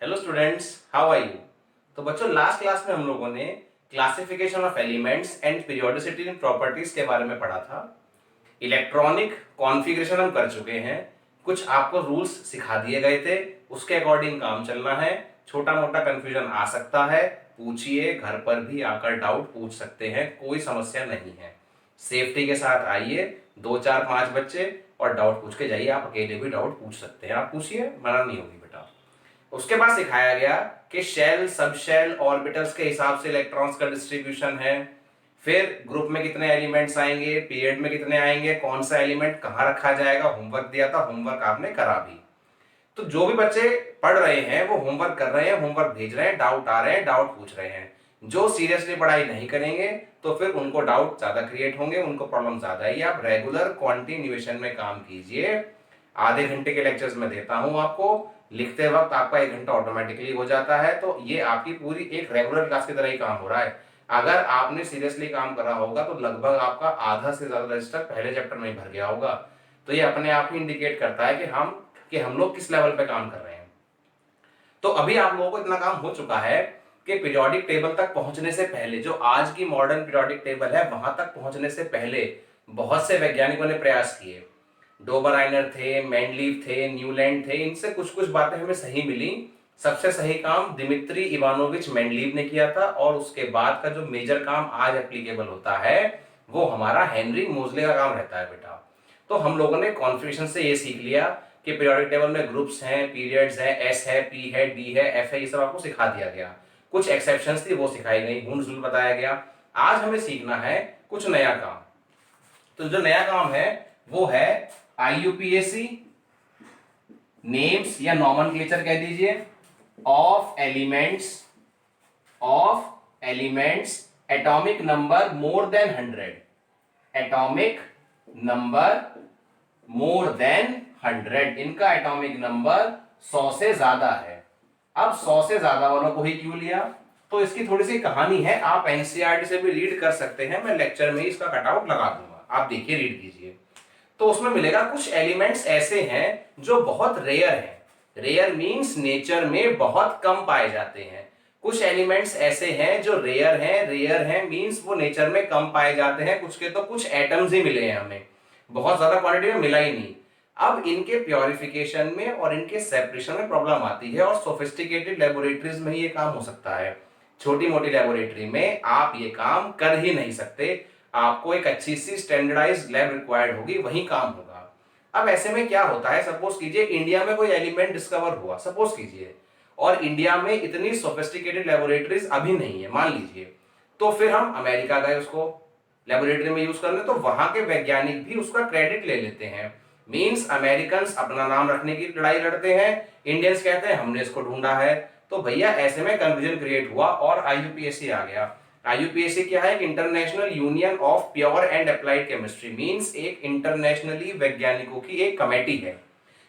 Hello students, how are you. तो बच्चों, last class में हम लोगों ने classification of elements and periodicity in properties के बारे में पढ़ा था। इलेक्ट्रॉनिक कॉन्फ़िगरेशन हम कर चुके हैं, कुछ आपको रूल्स सिखा दिए गए थे, उसके अकॉर्डिंग काम चलना है। छोटा मोटा कंफ्यूजन आ सकता है, पूछिए, घर पर भी आकर डाउट पूछ सकते हैं, कोई समस्या नहीं है। सेफ्टी के साथ आइए, 2 4 5 बच्चे, और डाउट पूछ के जाइए। आप अकेले भी डाउट पूछ सकते हैं, आप पूछिए, मना नहीं होगी बेटा। उसके बाद सिखाया गया कि शेल, सब शेल, ऑर्बिटल्स के हिसाब से इलेक्ट्रॉन्स का डिस्ट्रीब्यूशन है। फिर ग्रुप में कितने एलिमेंट्स आएंगे, पीरियड में कितने आएंगे, कौन सा एलिमेंट कहाँ रखा जाएगा। होमवर्क दिया था, होमवर्क आपने करा भी। तो जो भी बच्चे पढ़ रहे हैं वो होमवर्क कर रहे हैं, होमवर्क भेज रहे हैं, डाउट आ रहे हैं, डाउट पूछ रहे हैं। जो सीरियसली पढ़ाई नहीं करेंगे तो फिर उनको डाउट ज्यादा क्रिएट होंगे, उनको प्रॉब्लम ज्यादा है। आप रेगुलर कॉन्टिन्यूएशन में काम कीजिए। आधे घंटे के लेक्चर्स में देता हूं आपको, लिखते वक्त आपका 1 घंटा ऑटोमेटिकली हो जाता है। तो ये आपकी पूरी एक रेगुलर क्लास की तरह ही काम हो रहा है। अगर आपने सीरियसली काम करा होगा तो लगभग आपका आधा से ज्यादा रजिस्टर पहले चैप्टर में ही भर गया होगा। तो ये अपने आप ही इंडिकेट करता है कि हम लोग किस लेवल पे काम कर रहे हैं। तो अभी आप लोगों को इतना काम हो चुका है कि पीरियोडिक टेबल तक पहुंचने से पहले, जो आज की मॉडर्न पीरियोडिक टेबल है, वहां तक पहुंचने से पहले बहुत से वैज्ञानिकों ने प्रयास किए। डोबराइनर थे, मेंडलीव थे, न्यूलैंड थे, इनसे कुछ कुछ बातें हमें सही मिली। सबसे सही काम दिमित्री इवानोविच मेंडलीव ने किया था, और उसके बाद का जो मेजर काम आज एप्लीकेबल होता है वो हमारा हेनरी मोजले का काम रहता है बेटा। तो हम लोगों ने कॉन्फ़िगरेशन से ये सीख लिया कि पीरियोडिक टेबल में ग्रुप्स हैं, पीरियड्स हैं, एस है, पी है, डी है, एफ है, ये सब आपको सिखा दिया गया। कुछ एक्सेप्शंस थी वो सिखाई गई, हुंस रूल बताया गया। आज हमें सीखना है कुछ नया काम। तो जो नया काम है वो है आईयूपीएसी नेम्स या नॉमेनक्लेचर कह दीजिए of elements atomic number more than 100, atomic number more than 100, इनका एटॉमिक नंबर 100 से ज्यादा है। अब 100 से ज्यादा वालों को ही क्यों लिया, तो इसकी थोड़ी सी कहानी है। आप एनसीईआरटी से भी रीड कर सकते हैं, मैं लेक्चर में ही इसका कटआउट लगा दूंगा, आप देखिए, रीड कीजिए। तो उसमें मिलेगा कुछ एलिमेंट्स ऐसे हैं जो बहुत रेयर हैं। रेयर मींस नेचर में बहुत कम पाए जाते हैं। कुछ एलिमेंट्स ऐसे हैं जो रेयर हैं मींस वो नेचर में कम पाए जाते हैं। कुछ के तो कुछ एटम्स ही मिले हैं हमें, बहुत ज्यादा क्वांटिटी में मिला ही नहीं। अब इनके प्योरिफिकेशन में और इनके सेपरेशन में प्रॉब्लम आती है, और सोफिस्टिकेटेड लेबोरेटरीज में ही ये काम हो सकता है। छोटी मोटी लेबोरेटरी में आप ये काम कर ही नहीं सकते। आपको एक अच्छी सी स्टैंडर्डाइज्ड लैब रिक्वायर्ड होगी, वही काम होगा। अब ऐसे में क्या होता है, सपोज कीजिए इंडिया में कोई एलिमेंट डिस्कवर हुआ, सपोज कीजिए, और इंडिया में इतनी सोफिस्टिकेटेड लेबोरेटरीज अभी नहीं है, मान लीजिए। तो फिर हम अमेरिका गए उसको लेबोरेटरी में यूज करने, तो वहां के वैज्ञानिक भी उसका क्रेडिट ले लेते हैं। मींस अमेरिकन अपना नाम रखने की लड़ाई लड़ते हैं, इंडियंस कहते हैं हमने इसको ढूंढा है। तो भैया ऐसे में कंफ्यूजन क्रिएट हुआ और आईयूपीएसी आ गया। आईयूपीएसी क्या है? International union of pure and applied chemistry, means एक इंटरनेशनली वैज्ञानिकों की एक कमेटी है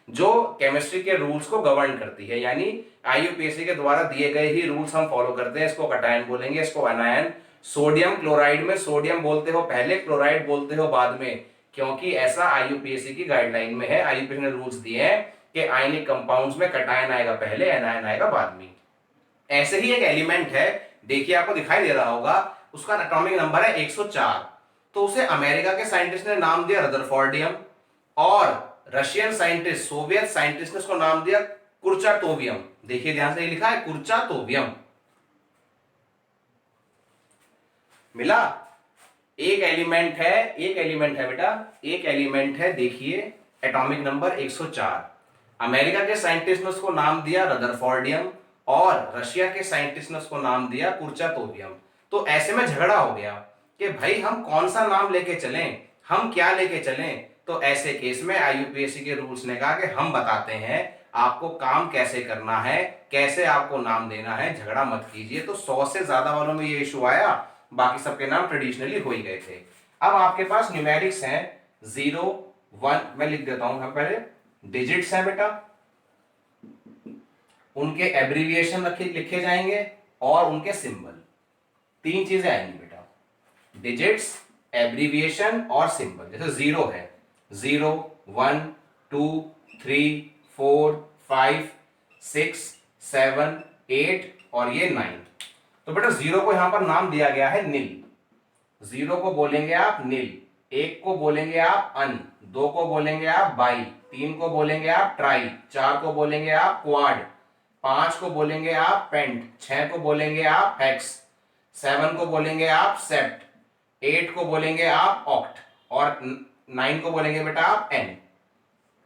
जो केमिस्ट्री के रूल्स को गवर्न करती है। यानी आईयूपीएसी के द्वारा दिए गए ही रूल्स हम फॉलो करते हैं। इसको कटायन बोलेंगे, इसको अनायन। सोडियम क्लोराइड में सोडियम बोलते हो पहले, क्लोराइड बोलते हो बाद में, क्योंकि ऐसा आईयूपीएसी की गाइडलाइन में है। आईयूपीएसी ने रूल्स दिए हैं कि आयनिक कंपाउंड्स में कटायन आएगा पहले, अनायन आएगा बाद में। ऐसे ही एक एलिमेंट है, देखिए आपको दिखाई दे रहा होगा, उसका एटॉमिक नंबर है 104। तो उसे अमेरिका के साइंटिस्ट ने नाम दिया रदरफोर्डियम, और रशियन साइंटिस्ट, सोवियत साइंटिस्ट ने उसको नाम दिया कुर्चाटोवियम। देखिए ध्यान से, ये लिखा है कुर्चाटोवियम। मिला? एक एलिमेंट है बेटा, एक एलिमेंट है, देखिए एटॉमिक नंबर 104। अमेरिका के साइंटिस्ट ने उसको नाम दिया रदरफोर्डियम, और रशिया के साइंटिस्ट ने उसको नाम दिया कुर्चातोवियम। तो ऐसे में झगड़ा हो गया कि भाई हम कौन सा नाम लेके चलें, हम क्या लेके चलें। तो ऐसे केस में आईयूपीएसी के रूल्स ने कहा कि हम बताते हैं आपको काम कैसे करना है, कैसे आपको नाम देना है, झगड़ा मत कीजिए। तो 100 से ज्यादा वालों में ये इशू आया, बाकी सबके नाम ट्रेडिशनली हो ही गए थे। अब आपके पास न्यूमेरिक्स हैं 0 1, मैं लिख देता हूं पहले। डिजिट्स हैं बेटा, उनके एब्रीविएशन लिखे जाएंगे और उनके सिंबल, तीन चीजें आएंगी बेटा, डिजिट्स, एब्रीविएशन और सिंबल। जैसे 0 है, 0 1 2 3 4 5 6 7, 8 और ये 9। तो बेटा 0 को यहां पर नाम दिया गया है नील। 0 को बोलेंगे आप नील, 1 को बोलेंगे आप अन, 2 को बोलेंगे आप बाई, 3 को बोलेंगे आप ट्राई, 4 को बोलेंगे आप क्वाड, 5 को बोलेंगे आप पेंट, 6 को बोलेंगे आप हेक्स, 7 को बोलेंगे आप सेप्ट, 8 को बोलेंगे आप ऑक्ट और 9 को बोलेंगे बेटा आप एन।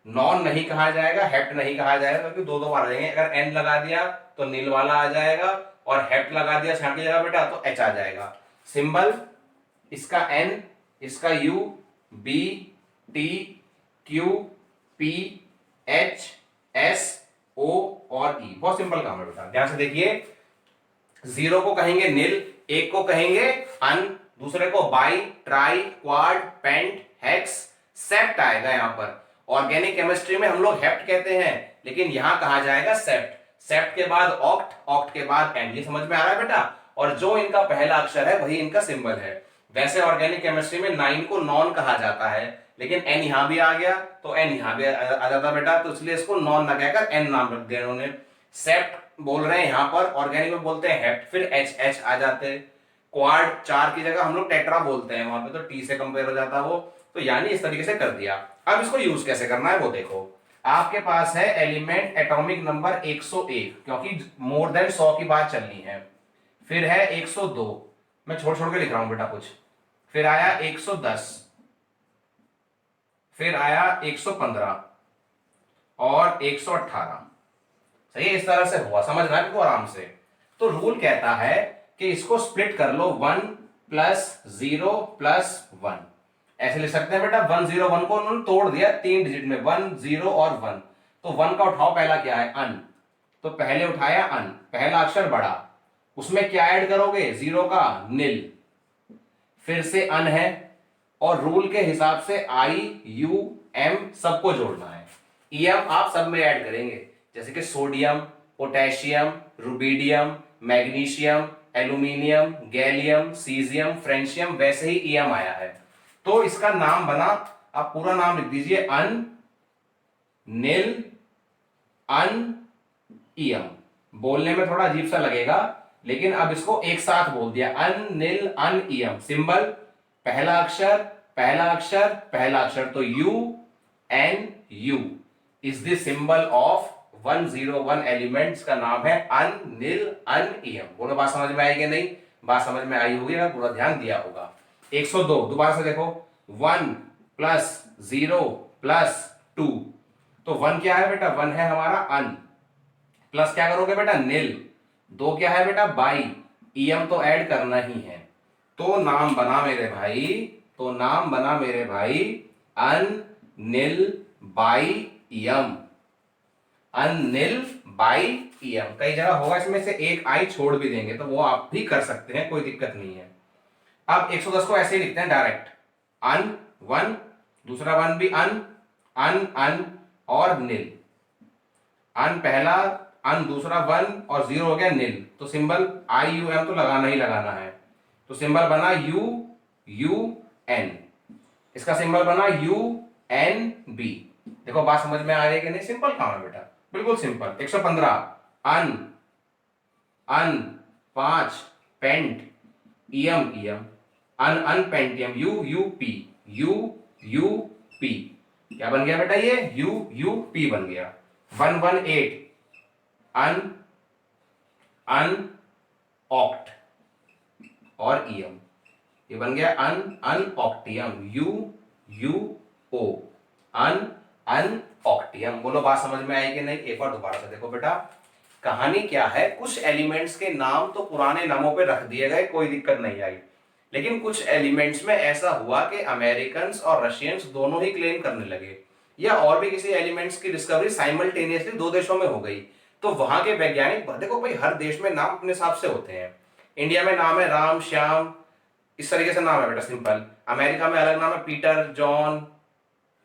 नॉन नहीं कहा जाएगा, हेप्ट नहीं कहा जाएगा, क्योंकि दो बार आ जाएंगे। अगर एन लगा दिया तो नील वाला आ जाएगा और हेप्ट लगा दिया छाट की जगह बेटा तो एच आ जाएगा। सिंबल इसका एन, इसका U, B, T, Q, P, H, S, O और ई। बहुत सिंपल काम है बेटा, ध्यान से देखिए। 0 को कहेंगे नील, 1 को कहेंगे अन, दूसरे को bi, tri, quad, pent, hex, sept आएगा। यहां पर ऑर्गेनिक केमिस्ट्री में हम लोग हेप्ट कहते हैं, लेकिन यहां कहा जाएगा सेप्ट। सेप्ट के बाद ऑक्ट, ऑक्ट के बाद एन। ये समझ में आ रहा है बेटा? और जो इनका पहला अक्षर है वही इनका सिंबल है। वैसे ऑर्गेनिक केमिस्ट्री में 9 को नॉन कहा जाता है, लेकिन एन यहां भी आ गया तो एन यहां भी आ जाता बेटा, तो इसलिए इसको नॉन ना कहकर एन नाम रख दिया इन्होंने। सेप्ट बोल रहे हैं यहां पर, ऑर्गेनिक में बोलते हैं हेप्ट, फिर एच एच आ जाते। क्वाड 4 की जगह हम लोग टेट्रा बोलते हैं, वहां पे तो टी से कंपेयर हो जाता वो। तो यानी इस तरीके से कर दिया। अब इसको यूज कैसे करना है वो देखो। आपके पास है एलिमेंट एटॉमिक नंबर 101, क्योंकि मोर देन 100 की बात चलनी है। फिर है 102, मैं छोड़ छोड़ के लिख रहा हूं बेटा कुछ। फिर आया 110, फिर आया 115 और 118। सही है, इस तरह से हुआ, समझना है आराम से। तो रूल कहता है कि इसको स्प्लिट कर लो 1 + 0 + 1। ऐसे लिख सकते हैं बेटा। 1 0 1 को उन्होंने तोड़ दिया 3 डिजिट में, 1 0 और 1। तो 1 का उठाओ, पहला क्या है अन, तो पहले उठाया अन, पहला अक्षर बड़ा, उसमें क्या ऐड करोगे 0 का नील, फिर से अन है और रूल के हिसाब से आई यू एम सबको जोड़ना है। ईएम आप सब में ऐड करेंगे, जैसे कि sodium, potassium, rubidium, magnesium, aluminium, gallium, caesium, francium, वैसे ही ईएम आया है। तो इसका नाम बना, आप पूरा नाम लिख दीजिए अन नील अन ईएम। बोलने में थोड़ा अजीब सा लगेगा, लेकिन अब इसको एक साथ बोल दिया अन नील अन ईएम। सिंबल पहला अक्षर पहला अक्षर पहला अक्षर, तो U N U is the symbol of 101 elements का नाम है अन नील अन ईएम। बोलो बात समझ में आई कि नहीं? बात समझ में आई होगी, पूरा ध्यान दिया होगा। 102 दोबारा से देखो, 1 + 0 + 2। तो 1 क्या है बेटा? 1 है हमारा अन, प्लस क्या करोगे बेटा नील, 2 क्या है बेटा बाई, ईएम तो ऐड करना ही है। तो नाम बना मेरे भाई, तो नाम बना मेरे भाई un nil bi ium. Un nil bi ium. कई जगह होगा इसमें से एक आई छोड़ भी देंगे, तो वो आप भी कर सकते हैं, कोई दिक्कत नहीं है। अब 110 को ऐसे ही लिखते हैं डायरेक्ट, अन 1, दूसरा 1 भी अन अन अन और नील। अन पहला, अन दूसरा 1 और 0 हो गया नील। तो सिंबल आई यू एम तो लगाना ही लगाना है। तो सिंबल बना यू यू एन, इसका सिंबल बना यू एन बी। देखो बात समझ में आ रही है कि नहीं? सिंपल काम है बेटा, बिल्कुल सिंपल। 115 अन अन 5 पेंट ईएम ईएम ununpentium U U P U U P. क्या बन गया बेटा? ये यू यू पी बन गया। 118 अन अन ऑक्ट और ईएम, ये बन गया अन अन ऑक्टियम यू यू ओ अन अन ऑक्टियम। बोलो बात समझ में आई कि नहीं? एक बार दोबारा से देखो बेटा, कहानी क्या है। कुछ एलिमेंट्स के नाम तो पुराने नामों पे रख दिए गए, कोई दिक्कत नहीं आई, लेकिन कुछ एलिमेंट्स में ऐसा हुआ कि अमेरिकन्स और रशियंस दोनों ही क्लेम करने लगे, या और भी किसी एलिमेंट्स की डिस्कवरी साइमल्टेनियसली दो देशों में हो गई। तो वहां के वैज्ञानिक, देखो भाई हर देश में नाम अपने हिसाब से होते हैं। इंडिया में नाम है राम श्याम, इस तरीके से नाम है बेटा, सिंपल। अमेरिका में अलग नाम है, पीटर जॉन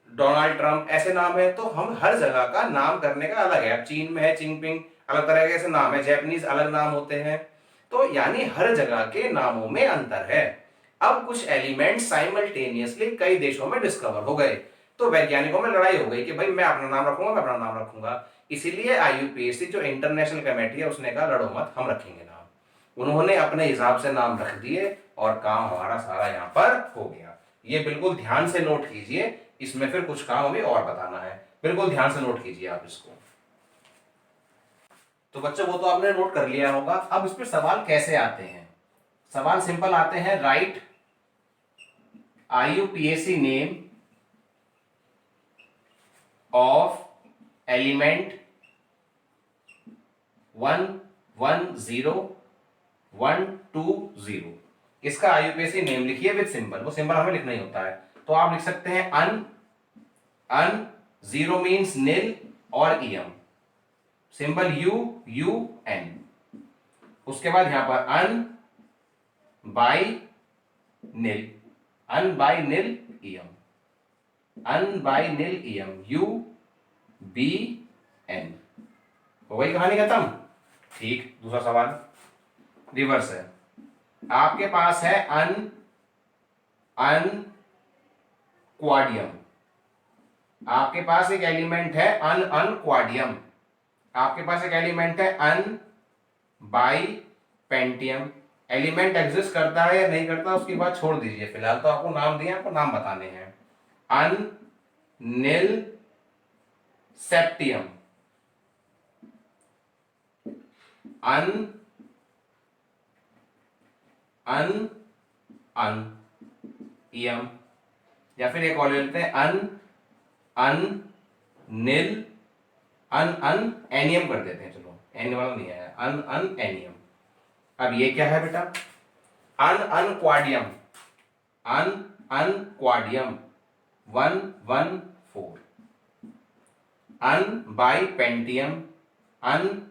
डोनाल्ड ट्रंप, ऐसे नाम है। तो हम हर जगह का नाम करने का अलग है। अब चीन में है चिंगपिंग, अलग तरह से नाम है। जैपनीज अलग नाम होते हैं। तो यानी हर जगह के नामों में अंतर है। अब कुछ एलिमेंट साइमल्टेनियसली कई देशों में डिस्कवर हो गए, तो वैज्ञानिकों में लड़ाई हो गई कि भाई मैं अपना नाम रखूंगा, मैं अपना नाम रखूंगा। इसीलिए आईयूपीएसी जो इंटरनेशनल कमेटी है उसने कहा लड़ो मत, हम रखेंगे नाम। उन्होंने अपने हिसाब से नाम रख दिए और काम हमारा सारा यहाँ पर हो गया। ये बिल्कुल ध्यान से नोट कीजिए, इसमें फिर कुछ काम अभी और बताना है, बिल्कुल ध्यान से नोट कीजिए आप इसको। तो बच्चों वो तो आपने नोट कर लिया होगा। अब इस पर सवाल कैसे आते हैं? सवाल सिंपल आते हैं, right IUPAC name of element 110 120। इसका आईयूपीएसी नेम लिखिए विद सिंबल, वो सिंबल हमें लिखना ही होता है। तो आप लिख सकते हैं अन, जीरो मीन्स नील और ईएम, सिंबल यू एन। उसके बाद यहां पर un bi nil, un bi nil ium, un bi nil ium, U B N. हो गई कहानी खत्म। ठीक, दूसरा सवाल रिवर्स है। आपके पास है अन क्वाडियम, आपके पास एक एलिमेंट है अन क्वाडियम, आपके पास एक एलिमेंट है अन बाई पेंटियम। एलिमेंट एग्जिस्ट करता है या नहीं करता उसकी बात छोड़ दीजिए, फिलहाल तो आपको नाम दिए, आपको नाम बताने हैं। अन नील सेप्टियम, अन ईएम, या फिर एक और लेते हैं अन नील एनियम कर देते हैं, चलो एन वाला नहीं आया, अन एनियम। अब ये क्या है बेटा? Un quadium, un quadium 114। Un bi pentium, un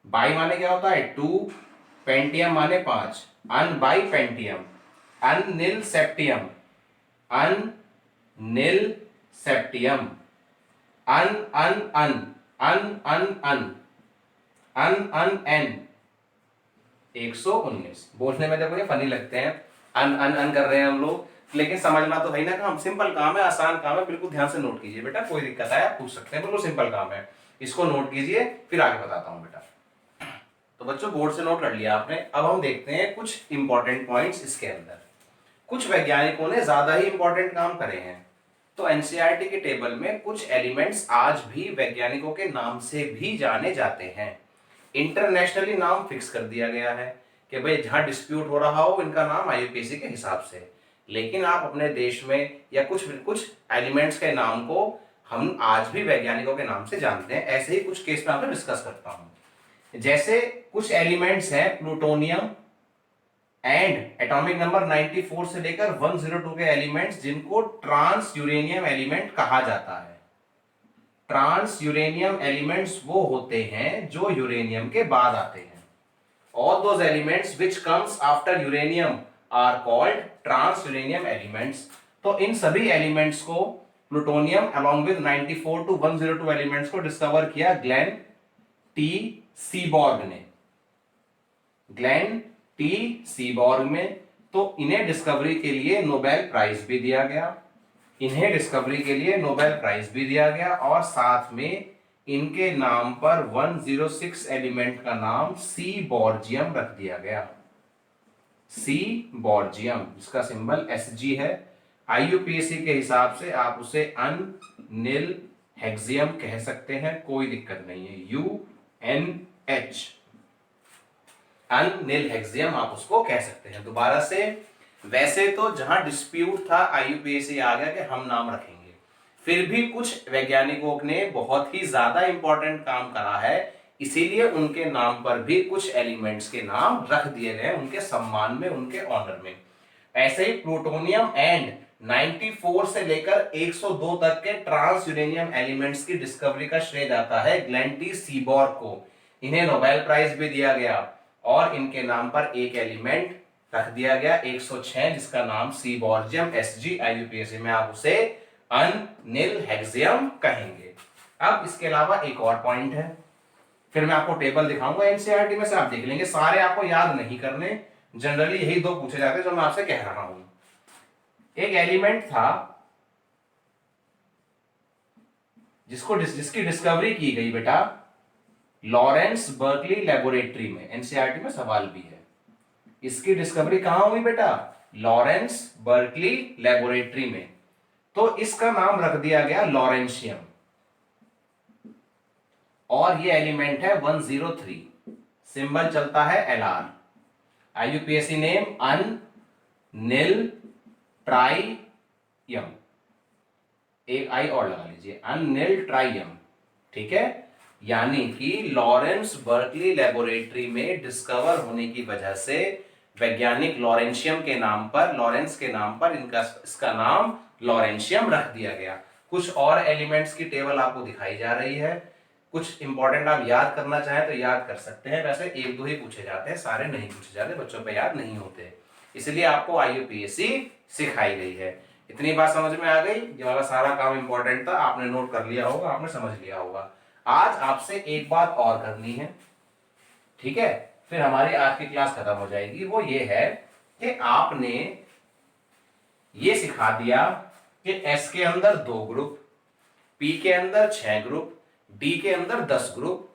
bi माने क्या होता है 2, पेंटियम माने 5, un bi pentium. Un nil septium, un nil septium, un N 119। बोलने में देखो ये फनी लगते हैं, अन कर रहे हैं हम लोग, लेकिन समझना तो है ना काम, सिंपल काम है, आसान काम है, बिल्कुल ध्यान से नोट कीजिए बेटा। कोई दिक्कत आए आप पूछ सकते हैं, बिल्कुल सिंपल काम है, इसको नोट कीजिए फिर आगे बताता हूं बेटा। तो बच्चों बोर्ड से नोट कर लिया आपने। अब हम देखते हैं कुछ इंपॉर्टेंट पॉइंट्स इसके अंदर। कुछ वैज्ञानिकों ने ज्यादा ही इंपॉर्टेंट काम करे हैं। तो एनसीईआरटी के टेबल में कुछ एलिमेंट्स आज भी वैज्ञानिकों के नाम से भी जाने जाते हैं। इंटरनेशनली नाम फिक्स कर दिया गया है कि भाई जहां डिस्प्यूट हो रहा हो इनका नाम आईयूपीएसी के हिसाब से। लेकिन आप अपने देश में या कुछ एलिमेंट्स के नाम को हम आज भी वैज्ञानिकों के नाम से जानते हैं। ऐसे ही कुछ केस में आपको डिस्कस करता हूं। जैसे कुछ एलिमेंट्स हैं प्लूटोनियम एंड एटॉमिक नंबर 94 से लेकर 102 के एलिमेंट्स जिनको ट्रांस यूरेनियम एलिमेंट कहा जाता है। ट्रांस यूरेनियम एलिमेंट्स वो होते हैं जो यूरेनियम के बाद आते हैं। All those elements which comes after uranium are called trans uranium elements। तो इन सभी एलिमेंट्स को plutonium along with 94 to 102 elements को डिस्कवर किया ग्लेन टी सीबॉर्ग ने, ग्लेन टी सीबॉर्ग में। तो इन्हें डिस्कवरी के लिए नोबेल प्राइज भी दिया गया, इन्हें डिस्कवरी के लिए नोबेल प्राइज भी दिया गया, और साथ में इनके नाम पर 106 एलिमेंट का नाम सी बॉर्जियम रख दिया गया। सी बॉर्जियम जिसका सिंबल Sg है। आईयूपीएसी के हिसाब से आप उसे अन नील हेक्सियम कह सकते हैं, कोई दिक्कत नहीं है, UNH अन नील हेक्सियम आप उसको कह सकते हैं। दोबारा से, वैसे तो जहां डिस्प्यूट था आईयूपीएसी आ गया कि हम नाम रखेंगे, फिर भी कुछ वैज्ञानिकों ने बहुत ही ज्यादा इंपॉर्टेंट काम करा है, इसीलिए उनके नाम पर भी कुछ एलिमेंट्स के नाम रख दिए गए उनके सम्मान में, उनके ऑनर में। ऐसे ही प्लूटोनियम एंड 94 से लेकर 102 तक के ट्रांस यूरेनियम एलिमेंट्स की डिस्कवरी का श्रेय जाता है ग्लेन टी सीबॉर्ग को। इन्हें नोबेल प्राइज भी दिया गया और इनके नाम पर एक एलिमेंट रख दिया गया 106 जिसका नाम सी बॉर्जियम Sg। आईयूपीएसी में आप उसे अन नील हेक्सियम कहेंगे। अब इसके अलावा एक और पॉइंट है, फिर मैं आपको टेबल दिखाऊंगा एनसीईआरटी में से, आप देख लेंगे, सारे आपको याद नहीं करने, जनरली यही दो पूछे जाते हैं जो मैं आपसे कह रहा हूं। एक एलिमेंट था जिसकी डिस्कवरी की गई बेटा लॉरेंस बर्कली लेबोरेटरी में, एनसीईआरटी में सवाल भी है। इसकी डिस्कवरी कहां हुई बेटा? लॉरेंस बर्कली लेबोरेटरी में। तो इसका नाम रख दिया गया लॉरेंशियम, और ये एलिमेंट है 103, सिंबल चलता है Lr। आईयूपीएसी नेम अनिल ट्राइयम, एक आई और लगा लीजिए, अनिल ट्राइयम। ठीक है, यानी कि लॉरेंस बर्कली लेबोरेटरी में डिस्कवर होने की वजह से वैज्ञानिक लॉरेंशियम के नाम पर, लॉरेंस के नाम पर इसका नाम लॉरेंशियम रख दिया गया। कुछ और एलिमेंट्स की टेबल आपको दिखाई जा रही है, कुछ इंपॉर्टेंट आप याद करना चाहें तो याद कर सकते हैं। वैसे एक दो ही पूछे जाते हैं, सारे नहीं पूछे जाते, बच्चों पे याद नहीं होते, इसलिए आपको आईयूपीएसी सिखाई गई है। इतनी बात समझ में आ गई? ये वाला सारा काम इंपॉर्टेंट था, आपने नोट कर लिया होगा, आपने समझ लिया होगा। आज आपसे एक बात और करनी है, ठीक है, फिर हमारी आज की क्लास खत्म हो जाएगी। वो ये है कि आपने ये सिखा दिया कि एस के अंदर 2 ग्रुप, पी के अंदर 6 ग्रुप, डी के अंदर 10 ग्रुप,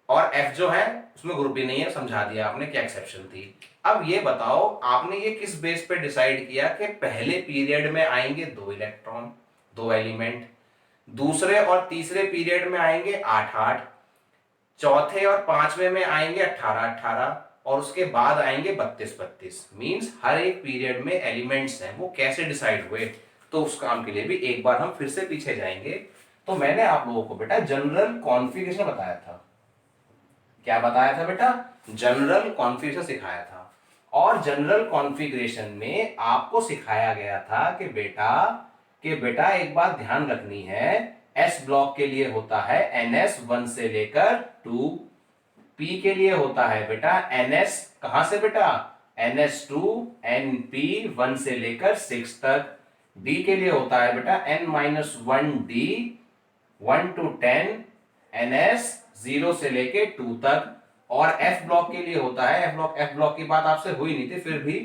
और एफ जो है उसमें ग्रुप ही नहीं है, समझा दिया आपने क्या एक्सेप्शन थी। अब ये बताओ आपने ये किस बेस पे डिसाइड किया कि पहले पीरियड में आएंगे 2 इलेक्ट्रॉन, 2 एलिमेंट, दूसरे और तीसरे पीरियड में आएंगे 8-8, चौथे और पांचवें में आएंगे 18-18, और उसके बाद आएंगे 32-32। मींस हर एक पीरियड में एलिमेंट्स हैं, वो कैसे डिसाइड हुए, तो उस काम के लिए भी एक बार हम फिर से पीछे जाएंगे। तो मैंने आप लोगों को बेटा जनरल कॉन्फ़िगरेशन बताया था। क्या बताया था बेटा? जनरल कॉन्फ़िगरेशन सिखाया था, और जनरल कॉन्फ़िगरेशन में आपको सिखाया गया था कि बेटा एक बात ध्यान रखनी है, एस ब्लॉक के लिए होता है NS 1 से लेकर 2, पी के लिए होता है बेटा NS कहां से बेटा NS2 NP 1 से लेकर 6 तक, डी के लिए होता है बेटा N-1D 1 to 10 NS 0 से लेके 2 तक, और एफ ब्लॉक के लिए होता है, एफ ब्लॉक की बात आपसे हुई नहीं थी फिर भी,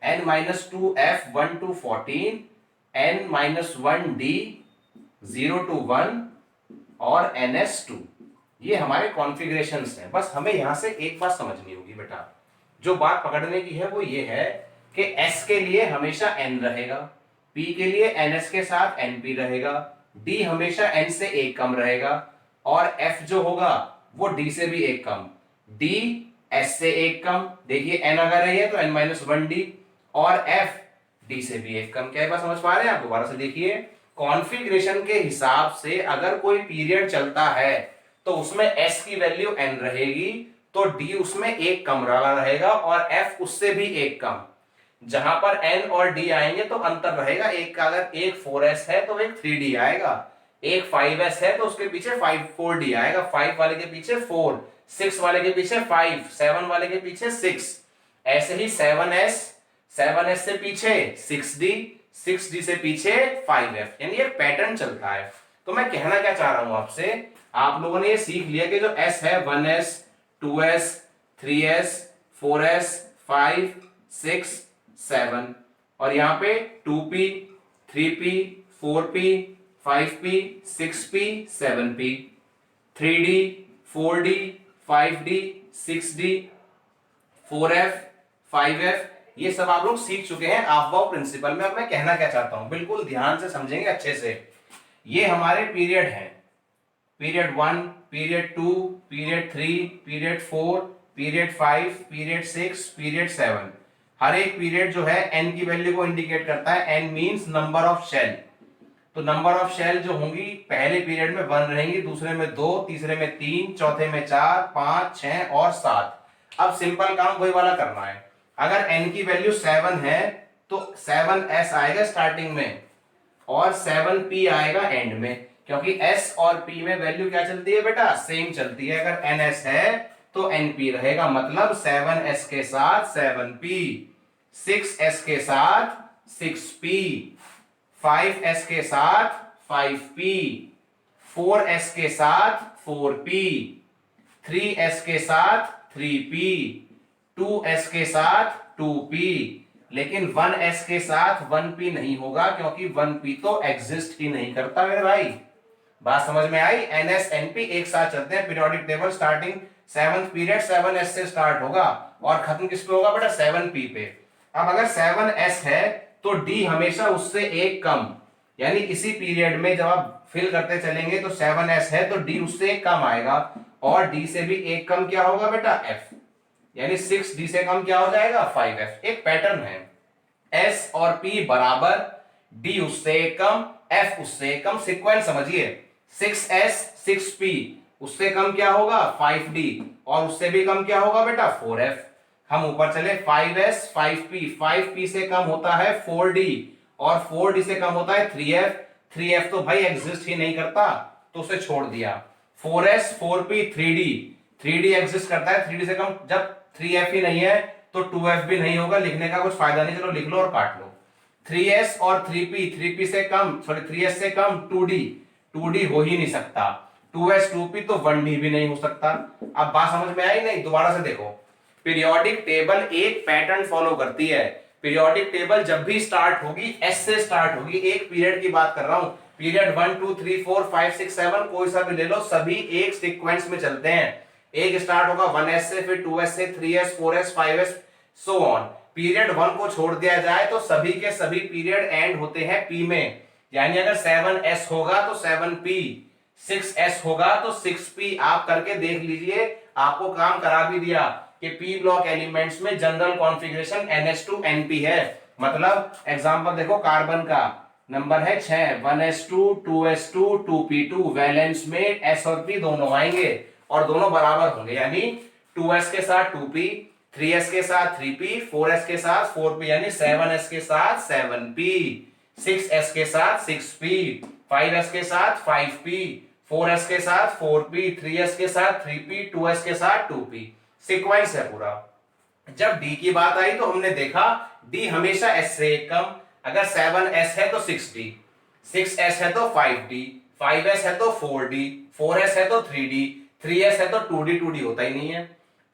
N-2F 1 to 14 N-1D 0 to 1 और NS2। ये हमारे कॉन्फ़िगरेशंस हैं। बस हमें यहां से एक बात समझनी होगी बेटा, जो बात पकड़ने की है वो ये है कि S के लिए हमेशा N रहेगा, P के लिए NS के साथ NP रहेगा, D हमेशा N से एक कम रहेगा, और F जो होगा वो D से भी एक कम, D S से एक कम, देखिए N अगर है तो N-1D, और F D से भी एक कम। क्या बात समझ पा रहे हैं आप? दोबारा से देखिए, कॉन्फ़िगरेशन के हिसाब से अगर कोई पीरियड चलता है तो उसमें S की वैल्यू N रहेगी, तो D उसमें एक कम वाला रहेगा, और F उससे भी एक कम। जहां पर N और D आएंगे तो अंतर रहेगा, एक का अगर एक 4S है तो एक 3D आएगा, एक 5S है तो उसके पीछे 4D आएगा, 5 वाले के पीछे 4, 6 वाले के पीछे 5, 7 वाले के पीछे 6, ऐसे ही 7S से पीछे 6D, 6D से पीछे 5F, यानी एक पैटर्न चलता है। तो मैं कहना क्या चाह रहा हूं आपसे, आप लोगों ने ये सीख लिया कि जो S है 1S 2S 3S 4S 5 6 7, और यहां पे 2P 3P 4P 5P 6P 7P 3D 4D 5D 6D 4F 5F, ये सब आप लोग सीख चुके हैं आफ्बाउ प्रिंसिपल में। अब मैं कहना क्या चाहता हूं, बिल्कुल ध्यान से समझेंगे अच्छे से। ये हमारे पीरियड हैं, period 1, period 2, period 3, period 4, period 5, period 6, period 7। हर एक पीरियड जो है n की वैल्यू को इंडिकेट करता है। n means number of shell, तो नंबर ऑफ शेल जो होंगी पहले पीरियड में 1 रहेंगी, दूसरे में 2, तीसरे में 3, चौथे में 4, 5, 6 और 7। अब सिंपल काम वही वाला करना है, अगर n की वैल्यू 7 है तो 7S आएगा स्टार्टिंग में और 7P आएगा एंड में, क्योंकि S और P में वैल्यू क्या चलती है बेटा? सेम चलती है। अगर NS है तो NP रहेगा, मतलब 7S के साथ 7P, 6S के साथ 6P, 5S के साथ 5P, 4S के साथ 4P, 3S के साथ 3P, 2S के साथ 2P, लेकिन 1S के साथ 1P नहीं होगा, क्योंकि 1P तो एग्जिस्ट ही नहीं करता मेरे भाई। बात समझ में आई? NS NP एक साथ चलते हैं। Periodic table starting 7th period 7S से स्टार्ट होगा और खत्म किस पे होगा बेटा? 7P पे। अब अगर 7S है तो D हमेशा उससे एक कम, यानी इसी पीरियड में जब आप फिल करते चलेंगे तो 7S है तो D उससे एक कम आएगा, और D से भी एक कम क्या होगा बेटा? F, यानी 6D से कम क्या हो जाएगा? 5F। एक पैटर्न है, S और P बराबर, D उससे एक कम, F उससे एक कम। सीक्वेंस समझिए, 6S 6P, उससे कम क्या होगा? 5D, और उससे भी कम क्या होगा बेटा? 4F। हम ऊपर चले, 5S 5P, 5P से कम होता है 4D, और 4D से कम होता है 3F। 3F तो भाई एग्जिस्ट ही नहीं करता तो उसे छोड़ दिया। 4S 4P 3D, 3D exist करता है, 3D से कम। जब 3F ही नहीं है तो 2F भी नहीं होगा, लिखने का कुछ फायदा नहीं, चलो लिख लो और काट लो। 3S और 3P, 3P से कम, सॉरी 3S से कम 2D, 2D हो ही नहीं सकता। 2S 2P तो 1D भी नहीं हो सकता। अब बात समझ में आई नहीं? दोबारा से देखो, पीरियोडिक टेबल एक पैटर्न फॉलो करती है। पीरियोडिक टेबल जब भी स्टार्ट होगी एस से स्टार्ट होगी। एक पीरियड की बात कर रहा हूं, पीरियड 1 2 3 4 5 6 7 कोई सा भी ले लो, सभी एक सीक्वेंस में चलते हैं। एक स्टार्ट होगा 1S से, फिर 2S से, 3S 4S 5S so on. Period 1 को छोड़ दिया जाए तो सभी के सभी पीरियड एंड होते हैं P में, यानी अगर 7S होगा तो 7P, 6S होगा तो 6P। आप करके देख लीजिए, आपको काम करा भी दिया कि P ब्लॉक एलिमेंट्स में जनरल कॉन्फ़िगरेशन NH2NP है। मतलब एग्जांपल देखो, कार्बन का नंबर है 6, 1s2 2s2 2p2, वैलेंस में S और P दोनों आएंगे और दोनों बराबर होंगे, यानी 2s के साथ 2p, 3s के साथ 3p, 4s के साथ 4p, यानी 7s के साथ 7p, 6s के साथ 6p, 5s के साथ 5p, 4s के साथ 4p, 3s के साथ 3p, 2s के साथ 2p। सीक्वेंस है पूरा। जब D की बात आई तो हमने देखा D हमेशा S से एक कम। अगर 7S है तो 6D, 6S है तो 5D, 5S है तो 4D, 4S है तो 3D, 3S है तो 2D, 2D होता ही नहीं है,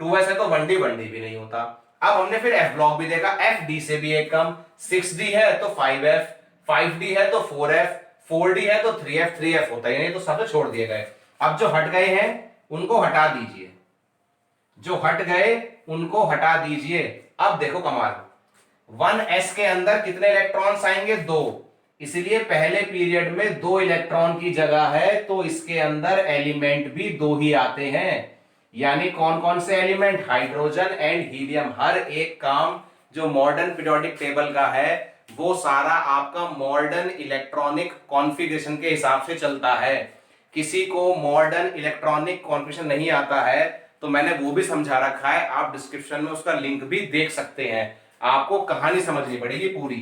2S है तो 1D, 1D भी नहीं होता। अब हमने फिर F ब्लॉक भी देखा, FD से भी एक कम, 6D है तो 5F, 5D है तो 4F, 4D है तो 3F, 3F होता ही नहीं तो सब छोड़ दिए गए। अब जो हट गए हैं उनको हटा दीजिए, जो हट गए उनको हटा दीजिए। अब देखो कमाल, 1s के अंदर कितने इलेक्ट्रॉन्स आएंगे? 2, इसलिए पहले पीरियड में 2 इलेक्ट्रॉन की जगह है तो इसके अंदर एलिमेंट भी 2 ही आते हैं। यानी कौन कौन से एलिमेंट? Hydrogen and helium. हर एक काम जो मॉडर्न पीरियोडिक टेबल का है वो सारा आपका मॉडर्न इलेक्ट्रॉनिक कॉन्फ़िगरेशन के हिसाब से चलता है। किसी को मॉडर्न इलेक्ट्रॉनिक कॉन्फ़िगरेशन नहीं आता है तो मैंने वो भी समझा रखा है, आप डिस्क्रिप्शन में उसका लिंक भी देख सकते हैं। आपको कहानी समझनी पड़ेगी पूरी।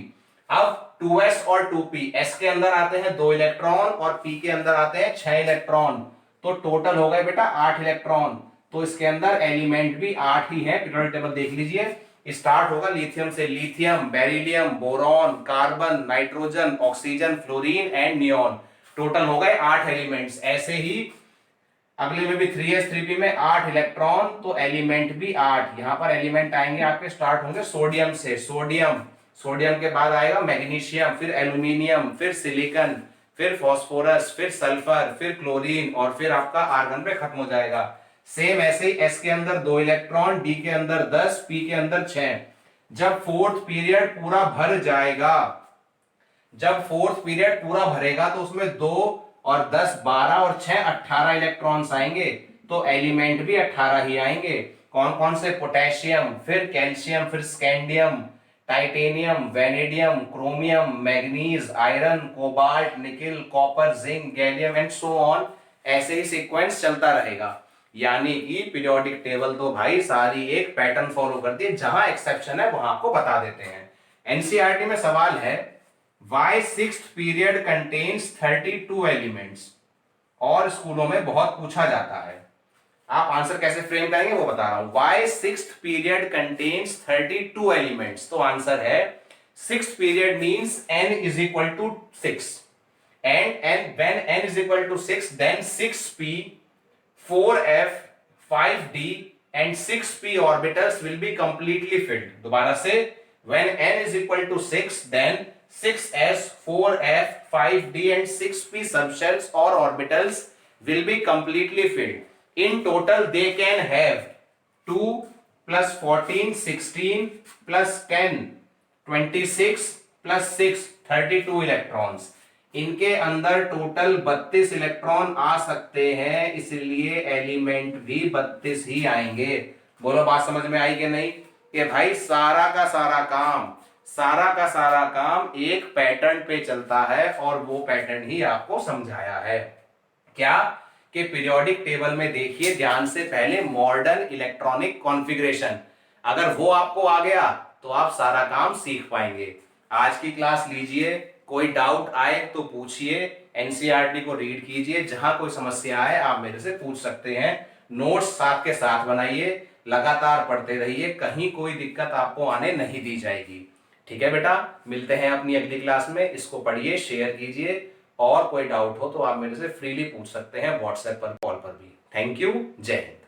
अब 2s और 2p, s के अंदर आते हैं 2 इलेक्ट्रॉन और p के अंदर आते हैं 6 इलेक्ट्रॉन, तो टोटल हो गए बेटा 8 इलेक्ट्रॉन। तो इसके अंदर एलिमेंट भी 8 ही है। पीरियोडिक टेबल देख लीजिए, स्टार्ट होगा लिथियम से, lithium, beryllium, boron, carbon, nitrogen, oxygen, fluorine and neon. Total हो गए 8 एलिमेंट्स। ऐसे ही अगले में भी 3s 3p में 8 इलेक्ट्रॉन, तो एलिमेंट भी 8। यहां पर एलिमेंट आएंगे आपके, स्टार्ट होंगे सोडियम से, सोडियम, सोडियम के बाद आएगा मैग्नीशियम, फिर एल्यूमिनियम, फिर सिलिकॉन, फिर फास्फोरस, फिर सल्फर, फिर क्लोरीन, और फिर आपका आर्गन पे खत्म हो जाएगा। सेम ऐसे ही s के अंदर 2 इलेक्ट्रॉन, d के अंदर 10, p के अंदर 6। जब फोर्थ पीरियड पूरा भर जाएगा, जब फोर्थ पीरियड पूरा भरेगा तो उसमें 2 और 10 12 और 6 18 इलेक्ट्रॉन्स आएंगे, तो एलिमेंट भी 18 ही आएंगे। कौन कौन से? पोटेशियम, फिर कैल्शियम, फिर scandium, titanium, vanadium, chromium, manganese, iron, cobalt, nickel, copper, zinc, gallium and so on. ऐसे ही सीक्वेंस चलता रहेगा। यानी कि पीरियोडिक टेबल तो भाई सारी एक पैटर्न फॉलो करती है, जहां एक्सेप्शन है वहां आपको बता देते हैं। एनसीईआरटी में सवाल है, Why sixth period contains 32 elements? और स्कूलों में बहुत पूछा जाता है। आप आंसर कैसे फ्रेम करेंगे वो बता रहा हूं। Why sixth period contains 32 elements? तो आंसर है, sixth period means n is equal to 6, and when n is equal to 6, then 6p, 4f, 5d and 6p orbitals will be completely filled. दोबारा से, when n is equal to 6, then 6s, 4f, 5d and 6p subshells or orbitals will be completely filled. In total they can have 2 plus 14 16 plus 10 26 plus 6 32 electrons. इनके अंदर total 32 electron आ सकते हैं, इसलिए element भी 32 ही आएंगे। बोलो बात समझ में आई कि नहीं? कि भाई सारा का सारा काम एक पैटर्न पे चलता है और वो पैटर्न ही आपको समझाया है। क्या कि पीरियोडिक टेबल में देखिए ध्यान से, पहले मॉडर्न इलेक्ट्रॉनिक कॉन्फ़िगरेशन, अगर वो आपको आ गया तो आप सारा काम सीख पाएंगे। आज की क्लास लीजिए, कोई डाउट आए तो पूछिए, एनसीईआरटी को रीड कीजिए, जहां कोई समस्या आए आप मेरे से पूछ सकते हैं। नोट्स साथ के साथ बनाइए, लगातार पढ़ते रहिए, कहीं कोई दिक्कत आपको आने नहीं दी जाएगी। ठीक है बेटा, मिलते हैं अपनी अगली क्लास में। इसको पढ़िए, शेयर कीजिए, और कोई डाउट हो तो आप मेरे से फ्रीली पूछ सकते हैं व्हाट्सएप पर, कॉल पर भी। थैंक यू, जय हिंद।